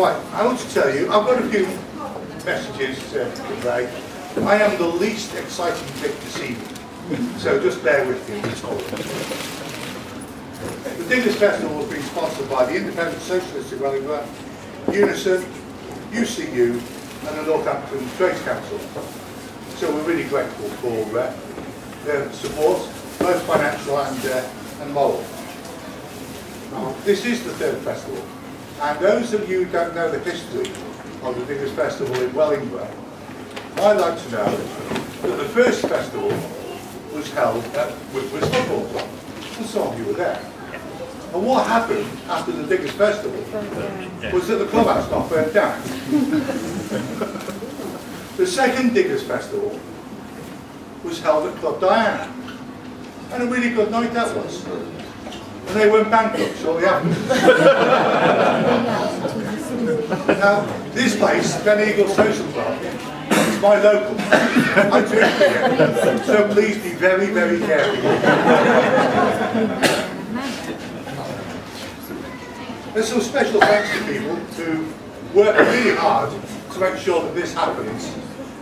Right, I want to tell you, I've got a few messages to convey. I am the least exciting bit this evening, so just bear with me. The Diggers Festival has been sponsored by the Independent Socialists in Wellingborough, Unison, UCU and the Northampton Trades Council. So we're really grateful for their support, both financial and moral. This is the third festival, and those of you who don't know the history of the Diggers Festival in Wellingborough, I'd like to know that the first festival was held at Whitworth's Football Club, and some of you were there. And what happened after the Diggers Festival was that the clubhouse got burnt down. The second Diggers Festival was held at Club Diana, and a really good night that was. And they went bankrupt shortly after. Now, this place, Ben Eagle Social Club, is my local. I drink here, so please be very, very careful. There's some special thanks to people who work really hard to make sure that this happens,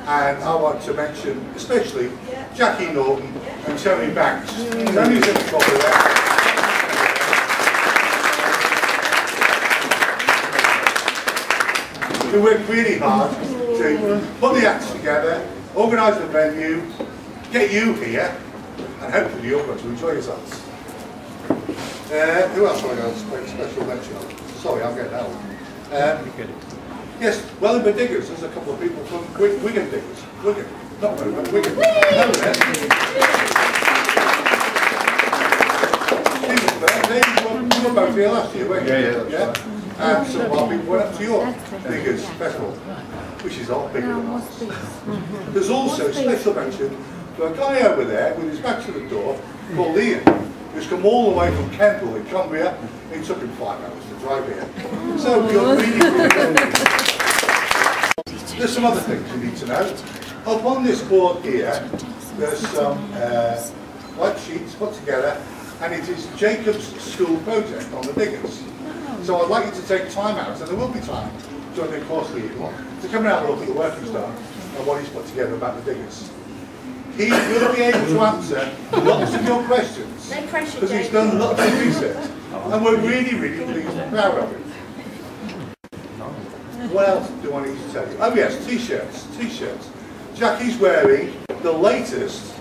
and I want to mention especially Jackie Norton and Tony Banks. Tony's in the top of there. Who worked really hard to put the acts together, organise the venue, get you here, and hopefully you're going to enjoy yourselves. Who else have I got to make special mention of? Sorry, I'm getting old. Yes, Wellingborough Diggers. There's a couple of people from Wigan Diggers. Wigan, not Wellingborough, Wigan. You were both here last year, weren't you? Yeah. And some of our people went up to your Diggers Festival, which is a lot bigger than ours. There's also special mention to a guy over there with his back to the door called Ian, who's come all the way from Kendal in Cumbria. It took him 5 hours to drive here. So you're really good. There's some other things you need to know. Up on this board here, there's some white sheets put together, and it is Jacob's school project on the Diggers. So I'd like you to take time out, and there will be time during the course of the evening, to come and have a look at the work he's done and what he's put together about the Diggers. He will be able to answer lots of your questions, because he's done lots of research, and we're really, really pleased and proud of him. What else do I need to tell you? Oh yes, t-shirts, t-shirts. Jackie's wearing the latest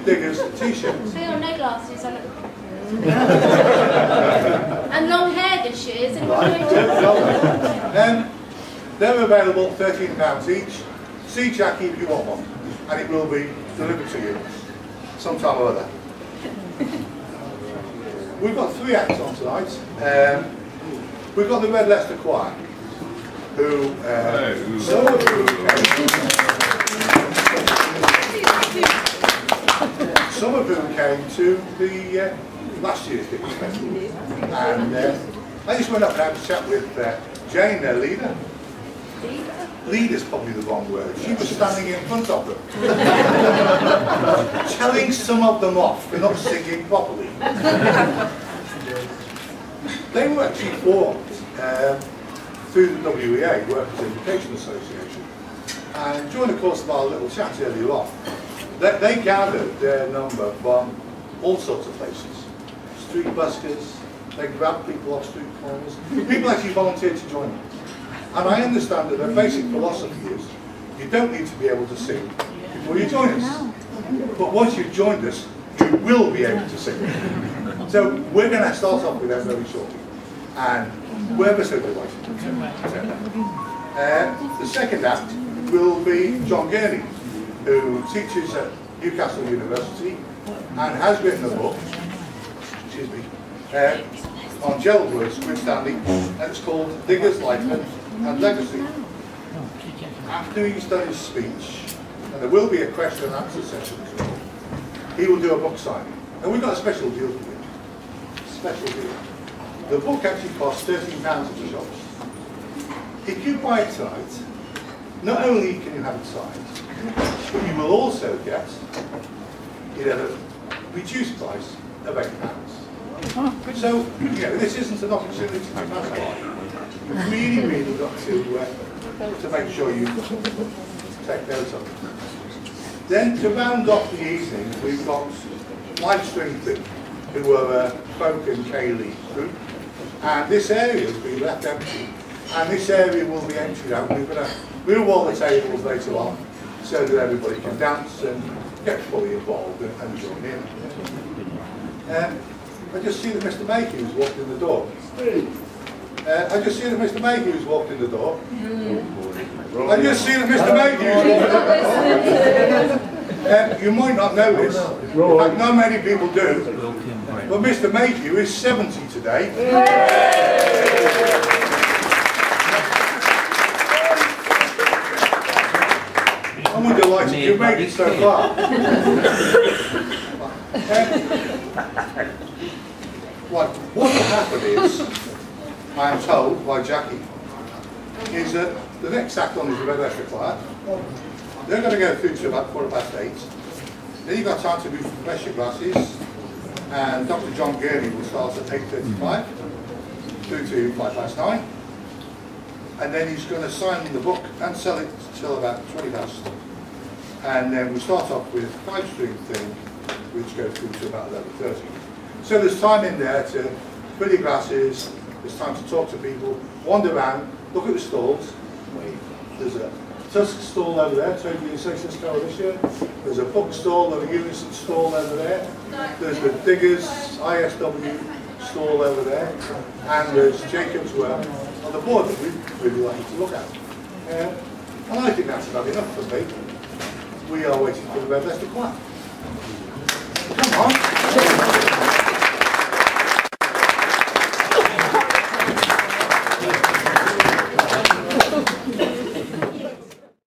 Diggers t-shirts. They got no glasses on it. And long hair this year, is it? They're available £13 each. See Jackie if you want one, and it will be delivered to you sometime or other. We've got 3 acts on tonight. We've got the Red Leicester Choir, who some of whom came to the last year's Diggers Festival, and I just went up and had a chat with Jane, their leader. Leader's probably the wrong word. She was standing in front of them, telling some of them off for not singing properly. They were actually formed through the WEA, Workers' Education Association, and during the course of our little chat earlier on, they gathered their number from all sorts of places. Street buskers, they grabbed people off street corners. People actually volunteered to join them. And I understand that their basic philosophy is you don't need to be able to sing before you join us. But once you've joined us, you will be able to sing. So we're going to start off with them very shortly. And we're ever so delighted to the second act will be John Gurney, who teaches at Newcastle University and has written a book, excuse me, on gel words with Stanley, and it's called Diggers' Life and Legacy. After he's done his speech, and there will be a question and answer session as well, he will do a book signing. And we've got a special deal for him. Special deal. The book actually costs £13 at the shops. If you buy it tonight, not only can you have it signed, but you will also get it at a reduced price of £8. So, this isn't an opportunity to pass by. You've really got to make sure you take note of it. Then, to round off the evening, we've got live streaming, who are a folk and Kaylee group. And this area has been left empty. And this area will be emptied out. We're going to move all the tables later on so that everybody can dance and get fully involved and join in. I just see that Mr. Mayhew's walked in the door. I just see that Mr. Mayhew's walked in the door. I just see that Mr. Mayhew's walked in the door. You might not know this. In fact, not many people do. But Mr. Mayhew is 70 today. I'm delighted you've made it so far. What will happen is, I am told by Jackie, is that the next act on is the Red Leicester Choir. They're going to go through to about 8:15. Then you've got time to refresh your glasses, and Dr. John Gurney will start at 8:35 through to 9:05. And then he's going to sign the book and sell it till about 20 past. And then we start off with 5-string thing, which goes through to about 11:30. So there's time in there to fill your glasses, there's time to talk to people, wander around, look at the stalls. There's a Tusk stall over there, Toby and Socialist Coalition. There's a book stall and a Unison stall over there. There's the Diggers ISW stall over there. And there's Jacob's Well on the board that we'd really like you to look at. And I think that's about enough for me. We are waiting for the Red Leicester Choir. Come on.